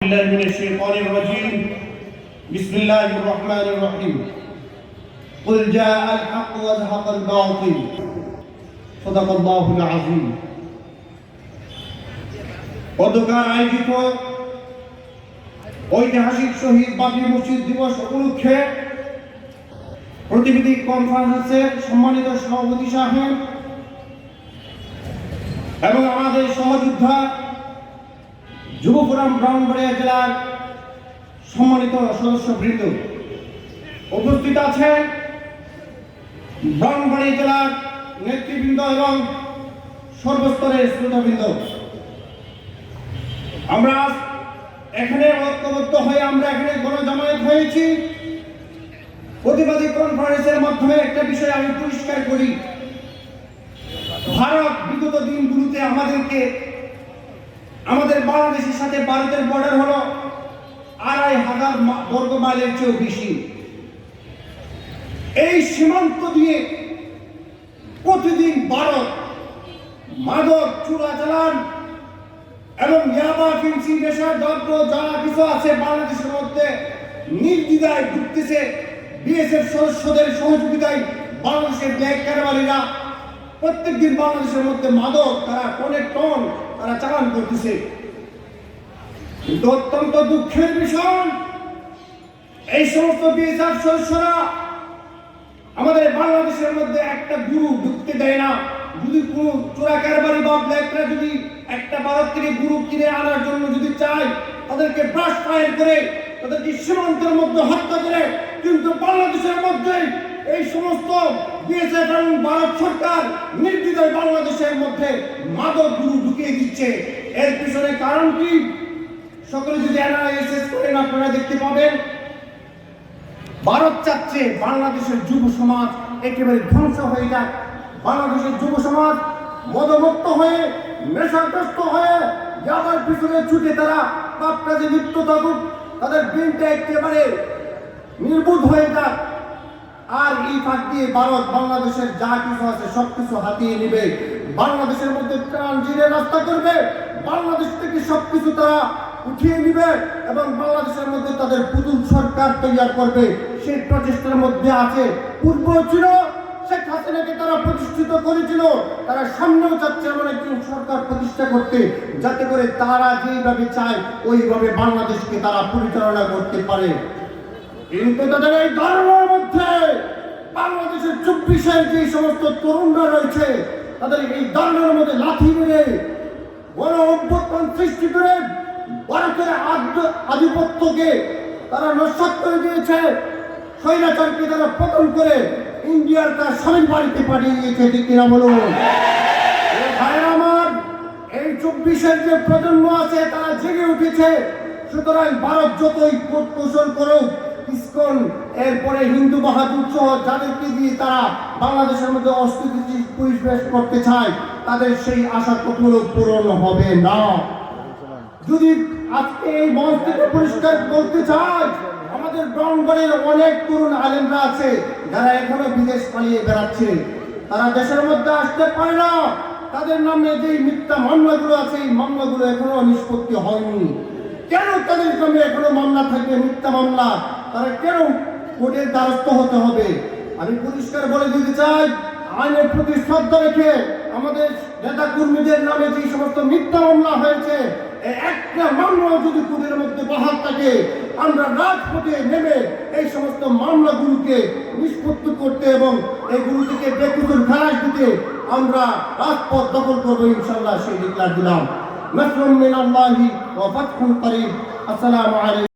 بالله من الشيطان الرجيم بسم الله الرحمن الرحيم قل جاء الحق وزهق الباطل صدق الله العظيم গতকাল আয়োজিত ঐতিহাসিক শহীদ বাবরি মসজিদ দিবস উপলক্ষে প্রতিনিধি কনফারেন্সের সম্মানিত সভাপতি সাহেব এবং আমাদের সহযোদ্ধা যুব ফোরাম ব্রাহ্মণবাড়িয়া জেলার সম্মানিত সদস্যবৃন্দ উপস্থিত আছেন, ব্রাহ্মণবাড়িয়া জেলার নেতৃবৃন্দ এবং সর্বস্তরের শ্রোতাবৃন্দ। আমরা এখানে ঐক্যবদ্ধ হয়ে আমরা এখানে গণজামায়াত হয়েছি। প্রতিবাদী কনফারেন্সের মাধ্যমে একটা বিষয় আমি পরিষ্কার করি, ভারত বিগত দিনগুলোতে আমাদের বাংলাদেশের সাথে ভারতের বর্ডার হলো ২৫০০ বর্গ মাইলের চেয়েও বেশি। এই সীমান্ত দিয়ে প্রতিদিন ভারত মাদক চোরাচালান এবং ইয়াবা ফিন্সি নেশা দ্রব্য যারা কিছু আছে বাংলাদেশের মধ্যে নির্দ্বিধায় ঢুকতেছে। বিএসএফ সদস্যদের সহযোগিতায় বাংলাদেশের ব্ল্যাক কারবারিরা প্রত্যেকদিন বাংলাদেশের মধ্যে মাদক তারা অনেক টন তারা চালান করতেছে। কিন্তু অত্যন্ত দুঃখের বিষয়, এই সমস্ত বিএসএফ সদস্যরা আমাদের বাংলাদেশের মধ্যে একটা গুরু ঢুকতে দেয় না। যদি কোনো চোরা কারবারি বা ব্ল্যাকরা যদি একটা ভারত থেকে গুরু কিনে আনার জন্য যদি চায়, তাদেরকে ব্রাশ ফায়ার করে তাদেরকে সীমান্তের মধ্যে হত্যা করে। কিন্তু বাংলাদেশের মধ্যে এই সমস্ত বিএসএফ এবং ভারত সরকার নির্দ্বিধায় বাংলাদেশের মধ্যে মাদক গুরু ঢুকিয়ে দিচ্ছে। এর পিছনে কারণ কি? সকলে যদি অ্যানালাইসিস করেন আপনারা দেখতে পাবেন, ভারত চাচ্ছে বাংলাদেশের যুব সমাজ একেবারে ধ্বংস হয়ে যাক। বাংলাদেশের যুব সমাজ মদমুক্ত হয়ে নেশাগ্রস্ত হয়ে যাবার পিছনে ছুটে তারা পাপ কাজে লিপ্ত থাকুক, তাদের দিনটা একেবারে নির্বুধ হয়ে যাক। আর এই ফাঁক দিয়ে ভারত বাংলাদেশের যা কিছু আছে সবকিছু হাতিয়ে নেবে, বাংলাদেশের মধ্যে ট্রানজিটের রাস্তা করবে, বাংলাদেশ থেকে সবকিছু তারা উঠিয়ে নিবে এবং বাংলাদেশের মধ্যে তাদের পুতুল সরকার তৈরি করবে। সেই প্রচেষ্টার মধ্যে আছে। পূর্ব ছিল শেখ হাসিনাকে তারা প্রতিষ্ঠিত করেছিল, তারা সামনেও চাচ্ছে এমন একজন সরকার প্রতিষ্ঠা করতে, যাতে করে তারা যেইভাবে চায় ওইভাবে বাংলাদেশকে তারা পরিচালনা করতে পারে। কিন্তু তাদের এই ধারণার মধ্যে বাংলাদেশের ২৪-এর যে সমস্ত তরুণরা রয়েছে, তাদের এই ধারণার মধ্যে লাথি মেরে গণ অভ্যুত্থান সৃষ্টি করে ভারতের আধিপত্যকে তারা নস্যাৎ করে দিয়েছে। স্বৈরাচারকে তারা পতন করে ইন্ডিয়ার তার স্বামীর বাড়িতে পাঠিয়ে দিয়েছে। ঠিক কিনা বলুন ভাইরা আমার? এই ২৪-এর যে প্রজন্ম আছে তারা জেগে উঠেছে। সুতরাং ভারত যতই কৌশল করুক, ইসকন এরপরে হিন্দু বাহাদুর সহ যাদেরকে দিয়ে তারা বাংলাদেশের মধ্যে অস্থিতিশীল পরিবেশ করতে চায়, তাদের সেই আশা কখনো পূরণ হবে না। যদি আজকে এই মঞ্চ থেকে পরিষ্কার করতে চাই, আমাদের ব্রাহ্মণবাড়ির অনেক তরুণ আলেমরা আছে যারা এখনো বিদেশ পালিয়ে বেড়াচ্ছে, তারা দেশের মধ্যে আসতে পারে না। তাদের নামে যে মিথ্যা মামলাগুলো আছে এই মামলাগুলো এখনো নিষ্পত্তি হয়নি। কেন তাদের নামে এখনো মামলা থাকবে, মিথ্যা মামলা? তারা কেন কোর্টের দ্বারস্থ হতে হবে? আমি পরিষ্কার বলে দিতে চাই, আইনের প্রতি শ্রদ্ধা রেখে আমাদের নেতা কর্মীদের নামে যে সমস্ত মিথ্যা মামলা হয়েছে, একটা মামলা যদি কোর্টের মধ্যে বহাল থাকে, আমরা রাজপথে নেমে এই সমস্ত মামলাগুলোকে নিষ্পত্তি করতে এবং এগুলো থেকে বেকুতুর খালাস দিতে আমরা রাজপথ দখল করবো ইনশাআল্লাহ। সেই ডিক্লার দিলাম। নাসরুম মিনাল্লাহি ওয়া ফাতহুন করিম। আসসালামু আলাইকুম।